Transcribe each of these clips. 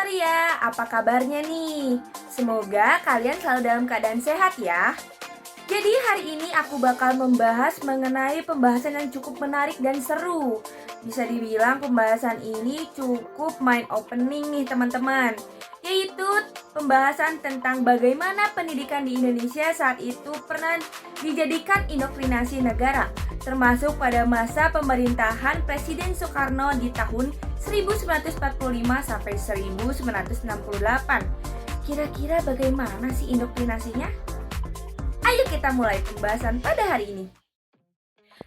Ria, apa kabarnya nih? Semoga kalian selalu dalam keadaan sehat ya. Jadi hari ini aku bakal membahas mengenai pembahasan yang cukup menarik dan seru. Bisa dibilang pembahasan ini cukup mind opening nih teman-teman. Yaitu pembahasan tentang bagaimana pendidikan di Indonesia saat itu pernah dijadikan indoktrinasi negara, termasuk pada masa pemerintahan Presiden Soekarno di tahun 1945 sampai 1968. Kira-kira bagaimana sih indoktrinasinya? Ayo kita mulai pembahasan pada hari ini.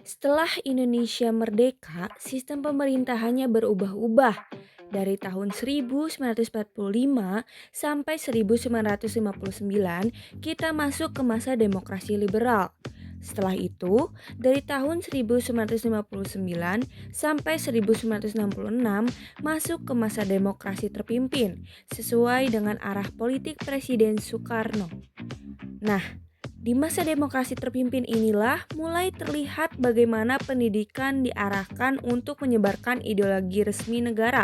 Setelah Indonesia merdeka, sistem pemerintahannya berubah-ubah. Dari tahun 1945 sampai 1959, kita masuk ke masa demokrasi liberal. Setelah itu, dari tahun 1959 sampai 1966 masuk ke masa demokrasi terpimpin sesuai dengan arah politik Presiden Soekarno. Nah, di masa demokrasi terpimpin inilah mulai terlihat bagaimana pendidikan diarahkan untuk menyebarkan ideologi resmi negara.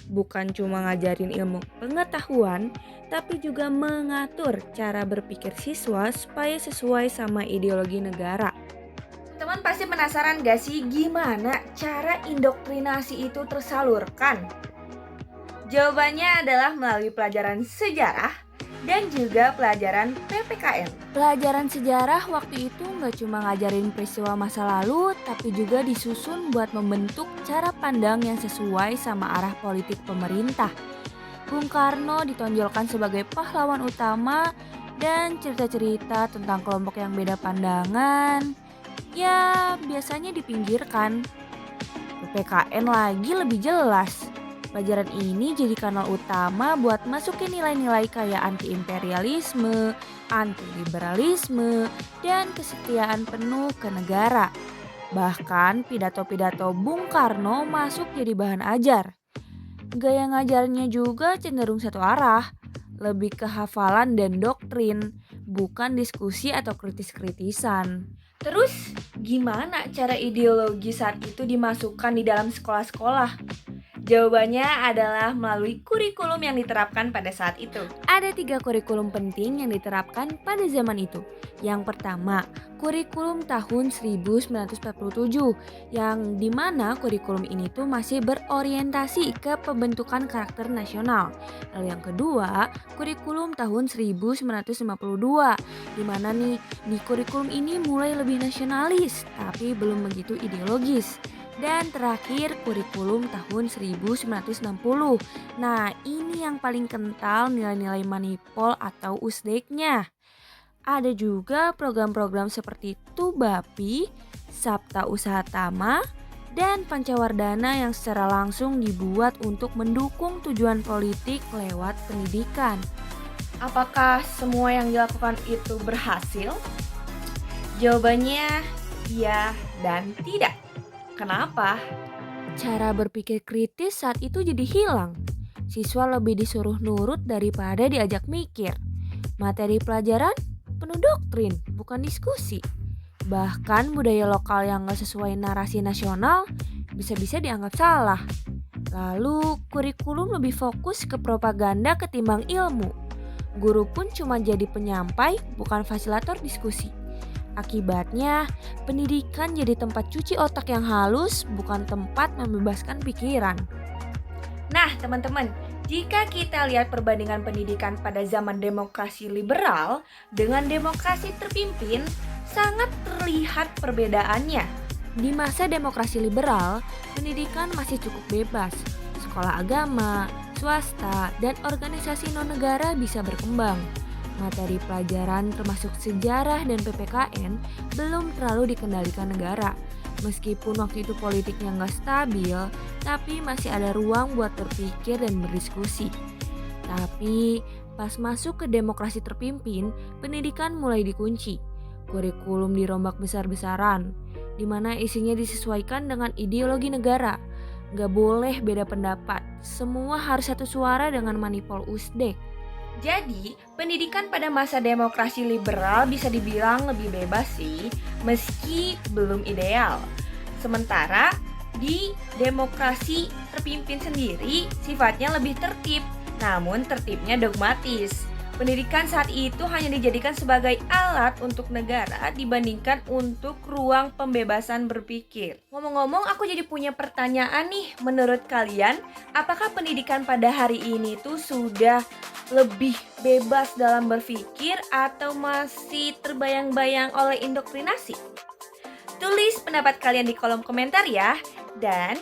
Bukan cuma ngajarin ilmu pengetahuan, tapi juga mengatur cara berpikir siswa supaya sesuai sama ideologi negara. Teman pasti penasaran gak sih gimana cara indoktrinasi itu tersalurkan? Jawabannya adalah melalui pelajaran sejarah dan juga pelajaran PPKN. Pelajaran sejarah waktu itu nggak cuma ngajarin peristiwa masa lalu, tapi juga disusun buat membentuk cara pandang yang sesuai sama arah politik pemerintah. Bung Karno ditonjolkan sebagai pahlawan utama dan cerita-cerita tentang kelompok yang beda pandangan, ya biasanya dipinggirkan. PPKN lagi lebih jelas. Pelajaran ini jadi kanal utama buat masukin nilai-nilai kayak anti-imperialisme, anti-liberalisme, dan kesetiaan penuh ke negara. Bahkan pidato-pidato Bung Karno masuk jadi bahan ajar. Gaya ngajarnya juga cenderung satu arah, lebih ke hafalan dan doktrin, bukan diskusi atau kritis-kritisan. Terus, gimana cara ideologi saat itu dimasukkan di dalam sekolah-sekolah? Jawabannya adalah melalui kurikulum yang diterapkan pada saat itu. Ada 3 kurikulum penting yang diterapkan pada zaman itu. Yang pertama, kurikulum tahun 1947, yang dimana kurikulum ini tuh masih berorientasi ke pembentukan karakter nasional. Lalu yang kedua, kurikulum tahun 1952, dimana nih di kurikulum ini mulai lebih nasionalis, tapi belum begitu ideologis. Dan terakhir kurikulum tahun 1960. Nah ini yang paling kental nilai-nilai manipol atau usdeknya. Ada juga program-program seperti Tubapi, Sabta Usaha Tama, dan Pancawardana yang secara langsung dibuat untuk mendukung tujuan politik lewat pendidikan. Apakah semua yang dilakukan itu berhasil? Jawabannya iya dan tidak. Kenapa? Cara berpikir kritis saat itu jadi hilang. Siswa lebih disuruh nurut daripada diajak mikir. Materi pelajaran penuh doktrin, bukan diskusi. Bahkan budaya lokal yang gak sesuai narasi nasional bisa-bisa dianggap salah. Lalu kurikulum lebih fokus ke propaganda ketimbang ilmu. Guru pun cuma jadi penyampai, bukan fasilitator diskusi. Akibatnya, pendidikan jadi tempat cuci otak yang halus, bukan tempat membebaskan pikiran. Nah, teman-teman, jika kita lihat perbandingan pendidikan pada zaman demokrasi liberal dengan demokrasi terpimpin, sangat terlihat perbedaannya. Di masa demokrasi liberal, pendidikan masih cukup bebas. Sekolah agama, swasta, dan organisasi non-negara bisa berkembang. Materi pelajaran termasuk sejarah dan PPKN belum terlalu dikendalikan negara. Meskipun waktu itu politiknya nggak stabil, tapi masih ada ruang buat berpikir dan berdiskusi. Tapi pas masuk ke demokrasi terpimpin, pendidikan mulai dikunci. Kurikulum dirombak besar-besaran, di mana isinya disesuaikan dengan ideologi negara. Nggak boleh beda pendapat, semua harus satu suara dengan manipol usdek. Jadi, pendidikan pada masa demokrasi liberal bisa dibilang lebih bebas sih, meski belum ideal. Sementara di demokrasi terpimpin sendiri sifatnya lebih tertib namun tertibnya dogmatis. Pendidikan saat itu hanya dijadikan sebagai alat untuk negara dibandingkan untuk ruang pembebasan berpikir. Ngomong-ngomong, aku jadi punya pertanyaan nih. Menurut kalian, apakah pendidikan pada hari ini tuh sudah lebih bebas dalam berpikir atau masih terbayang-bayang oleh indoktrinasi? Tulis pendapat kalian di kolom komentar ya. Dan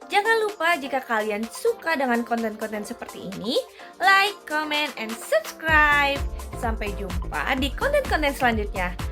jangan lupa jika kalian suka dengan konten-konten seperti ini, like, comment, and subscribe. Sampai jumpa di konten-konten selanjutnya.